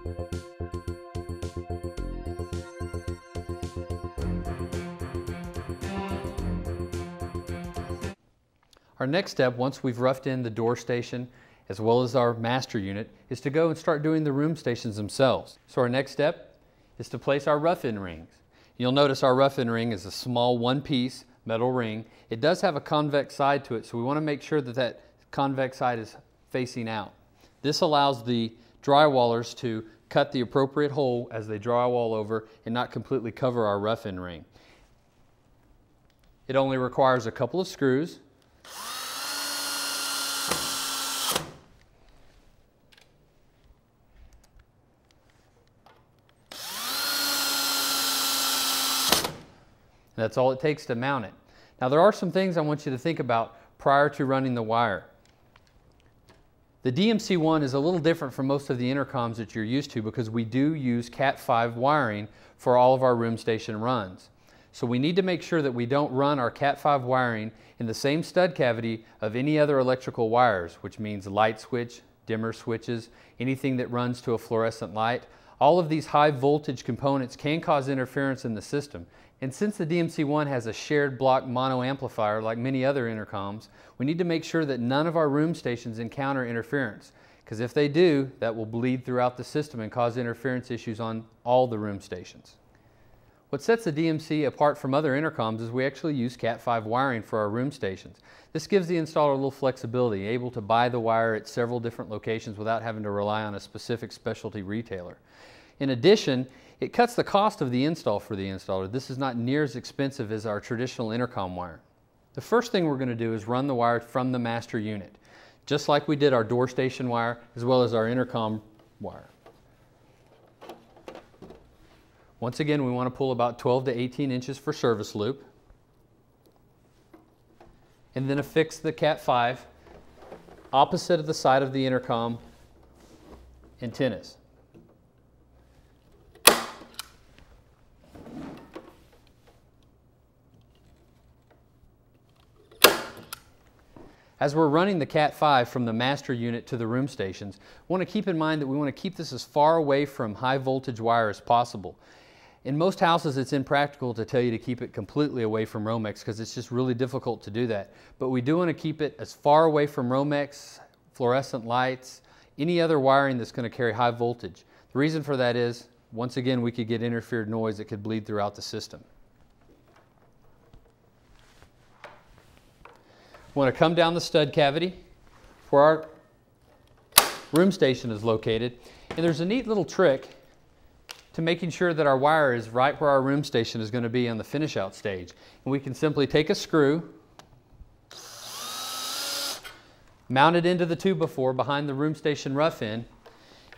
Our next step, once we've roughed in the door station as well as our master unit, is to go and start doing the room stations themselves. So our next step is to place our rough-in rings. You'll notice our rough-in ring is a small one-piece metal ring. It does have a convex side to it, so we want to make sure that that convex side is facing out. This allows the drywallers to cut the appropriate hole as they drywall over and not completely cover our rough-in ring. It only requires a couple of screws. That's all it takes to mount it. Now there are some things I want you to think about prior to running the wire. The DMC1 is a little different from most of the intercoms that you're used to because we do use Cat 5 wiring for all of our room station runs. So we need to make sure that we don't run our Cat 5 wiring in the same stud cavity of any other electrical wires, which means light switch, dimmer switches, anything that runs to a fluorescent light. All of these high voltage components can cause interference in the system. And since the DMC1 has a shared block mono amplifier like many other intercoms, we need to make sure that none of our room stations encounter interference, because if they do, that will bleed throughout the system and cause interference issues on all the room stations. What sets the DMC apart from other intercoms is we actually use Cat 5 wiring for our room stations. This gives the installer a little flexibility, able to buy the wire at several different locations without having to rely on a specific specialty retailer. In addition, it cuts the cost of the install for the installer. This is not near as expensive as our traditional intercom wire. The first thing we're going to do is run the wire from the master unit, just like we did our door station wire as well as our intercom wire. Once again, we want to pull about 12 to 18 inches for service loop, and then affix the Cat 5 opposite of the side of the intercom antennas. As we're running the Cat 5 from the master unit to the room stations, we want to keep in mind that we want to keep this as far away from high voltage wire as possible. In most houses, it's impractical to tell you to keep it completely away from Romex because it's just really difficult to do that. But we do want to keep it as far away from Romex, fluorescent lights, any other wiring that's going to carry high voltage. The reason for that is, once again, we could get interfered noise that could bleed throughout the system. We want to come down the stud cavity where our room station is located, and there's a neat little trick to making sure that our wire is right where our room station is going to be on the finish out stage. And we can simply take a screw, mount it into the 2x4 behind the room station rough end,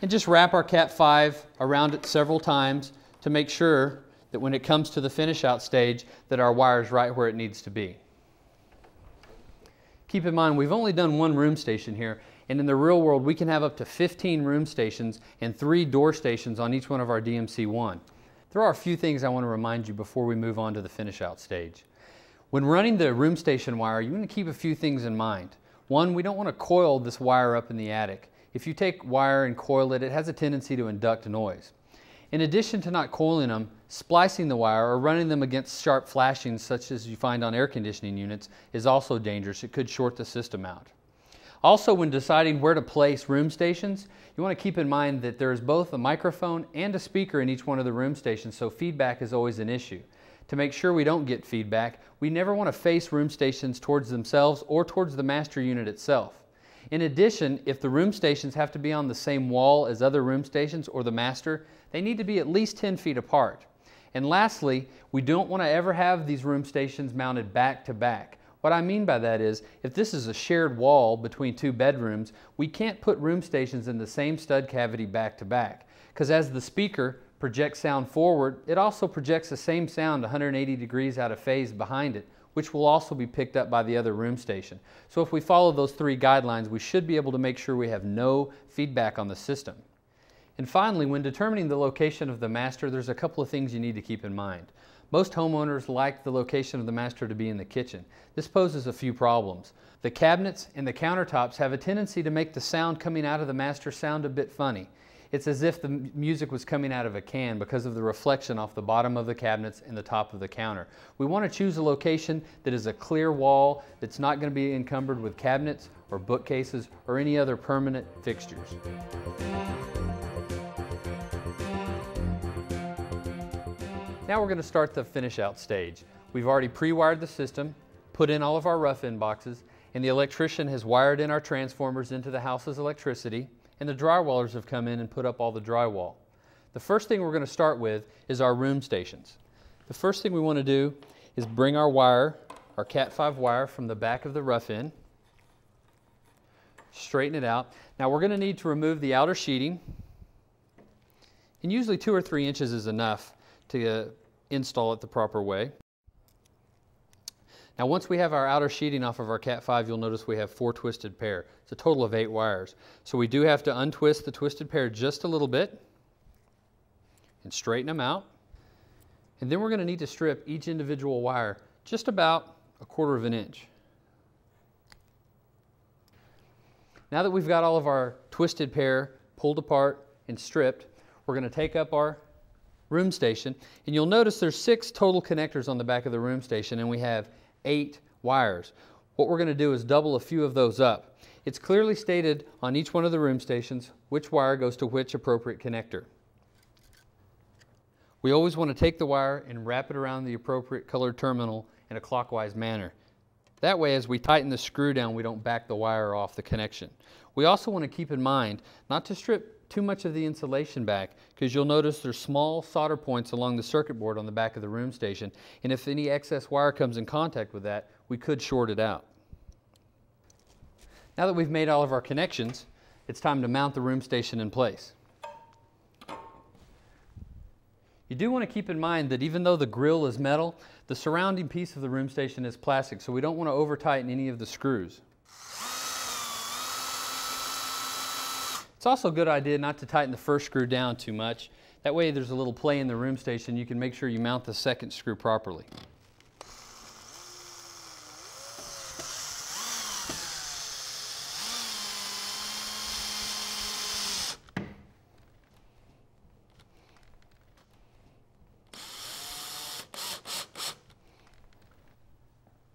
and just wrap our Cat 5 around it several times to make sure that when it comes to the finish out stage that our wire is right where it needs to be. Keep in mind, we've only done one room station here, and in the real world we can have up to 15 room stations and 3 door stations on each one of our DMC1. There are a few things I want to remind you before we move on to the finish out stage. When running the room station wire, you want to keep a few things in mind. One, we don't want to coil this wire up in the attic. If you take wire and coil it, it has a tendency to induct noise. In addition to not coiling them, splicing the wire or running them against sharp flashings such as you find on air conditioning units is also dangerous. It could short the system out. Also, when deciding where to place room stations, you want to keep in mind that there is both a microphone and a speaker in each one of the room stations, so feedback is always an issue. To make sure we don't get feedback, we never want to face room stations towards themselves or towards the master unit itself. In addition, if the room stations have to be on the same wall as other room stations or the master, they need to be at least 10 feet apart. And lastly, we don't want to ever have these room stations mounted back to back. What I mean by that is, if this is a shared wall between 2 bedrooms, we can't put room stations in the same stud cavity back to back, because as the speaker projects sound forward, it also projects the same sound 180 degrees out of phase behind it, which will also be picked up by the other room station. So if we follow those 3 guidelines, we should be able to make sure we have no feedback on the system. And finally, when determining the location of the master, there's a couple of things you need to keep in mind. Most homeowners like the location of the master to be in the kitchen. This poses a few problems. The cabinets and the countertops have a tendency to make the sound coming out of the master sound a bit funny. it's as if the music was coming out of a can because of the reflection off the bottom of the cabinets and the top of the counter. We want to choose a location that is a clear wall that's not going to be encumbered with cabinets or bookcases or any other permanent fixtures. Now we're going to start the finish out stage. We've already pre-wired the system, put in all of our rough-in boxes, and the electrician has wired in our transformers into the house's electricity, and the drywallers have come in and put up all the drywall. The first thing we're going to start with is our room stations. The first thing we want to do is bring our wire, our Cat 5 wire, from the back of the rough-in, straighten it out. Now we're going to need to remove the outer sheeting, and usually 2 or 3 inches is enough to install it the proper way. Now once we have our outer sheeting off of our Cat 5, you'll notice we have 4 twisted pair. It's a total of 8 wires. So we do have to untwist the twisted pair just a little bit and straighten them out. And then we're going to need to strip each individual wire just about 1/4 of an inch. Now that we've got all of our twisted pair pulled apart and stripped, we're going to take up our room station, and you'll notice there's 6 total connectors on the back of the room station, and we have 8 wires. What we're going to do is double a few of those up. It's clearly stated on each one of the room stations which wire goes to which appropriate connector. We always want to take the wire and wrap it around the appropriate colored terminal in a clockwise manner. That way, as we tighten the screw down, we don't back the wire off the connection. We also want to keep in mind not to strip too much of the insulation back, because you'll notice there's small solder points along the circuit board on the back of the room station, and if any excess wire comes in contact with that, we could short it out. Now that we've made all of our connections, it's time to mount the room station in place. You do want to keep in mind that even though the grill is metal, the surrounding piece of the room station is plastic, so we don't want to over-tighten any of the screws. It's also a good idea not to tighten the first screw down too much. That way there's a little play in the room station. You can make sure you mount the second screw properly.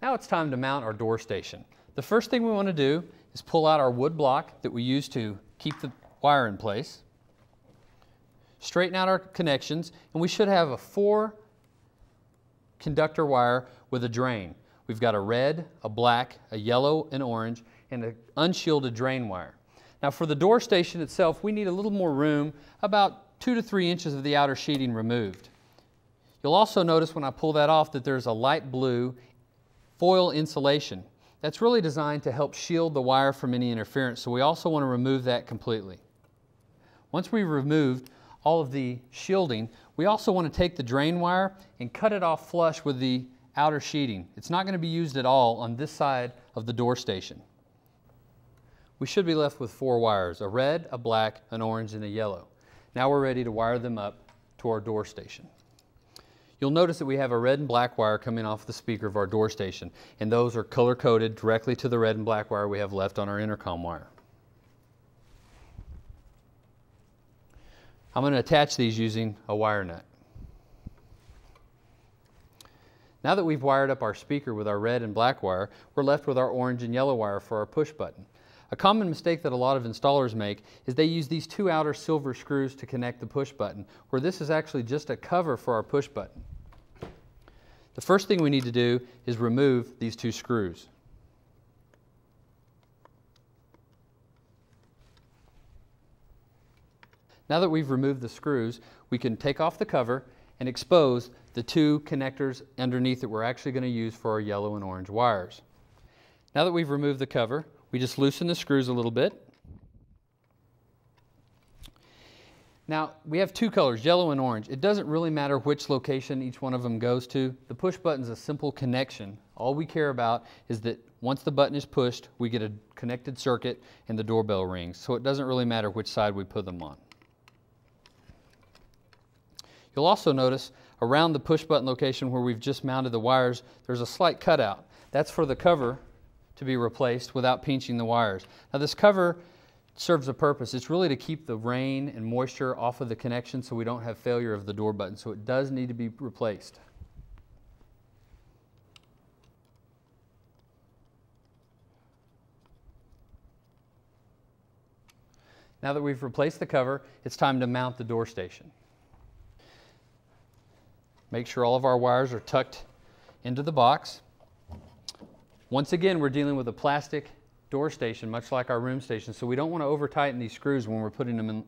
Now it's time to mount our door station. The first thing we want to do is pull out our wood block that we use to keep the wire in place, straighten out our connections, and we should have a 4 conductor wire with a drain. We've got a red, a black, a yellow, an orange, and an unshielded drain wire. Now for the door station itself, we need a little more room, about 2 to 3 inches of the outer sheeting removed. You'll also notice when I pull that off that there's a light blue foil insulation. That's really designed to help shield the wire from any interference, so we also want to remove that completely. Once we've removed all of the shielding, we also want to take the drain wire and cut it off flush with the outer sheeting. It's not going to be used at all on this side of the door station. We should be left with 4 wires, a red, a black, an orange, and a yellow. Now we're ready to wire them up to our door station. You'll notice that we have a red and black wire coming off the speaker of our door station, and those are color-coded directly to the red and black wire we have left on our intercom wire. I'm going to attach these using a wire nut. Now that we've wired up our speaker with our red and black wire, we're left with our orange and yellow wire for our push button. A common mistake that a lot of installers make is they use these 2 outer silver screws to connect the push button, where this is actually just a cover for our push button. The first thing we need to do is remove these 2 screws. Now that we've removed the screws, we can take off the cover and expose the 2 connectors underneath that we're actually going to use for our yellow and orange wires. Now that we've removed the cover, we just loosen the screws a little bit. Now, we have 2 colors, yellow and orange. It doesn't really matter which location each one of them goes to. The push button is a simple connection. All we care about is that once the button is pushed, we get a connected circuit and the doorbell rings. So it doesn't really matter which side we put them on. You'll also notice around the push button location where we've just mounted the wires, there's a slight cutout. That's for the cover to be replaced without pinching the wires. Now this cover serves a purpose. It's really to keep the rain and moisture off of the connection so we don't have failure of the door button. So it does need to be replaced. Now that we've replaced the cover, it's time to mount the door station. Make sure all of our wires are tucked into the box. Once again, we're dealing with a plastic door station, much like our room station, so we don't want to over tighten these screws when we're putting them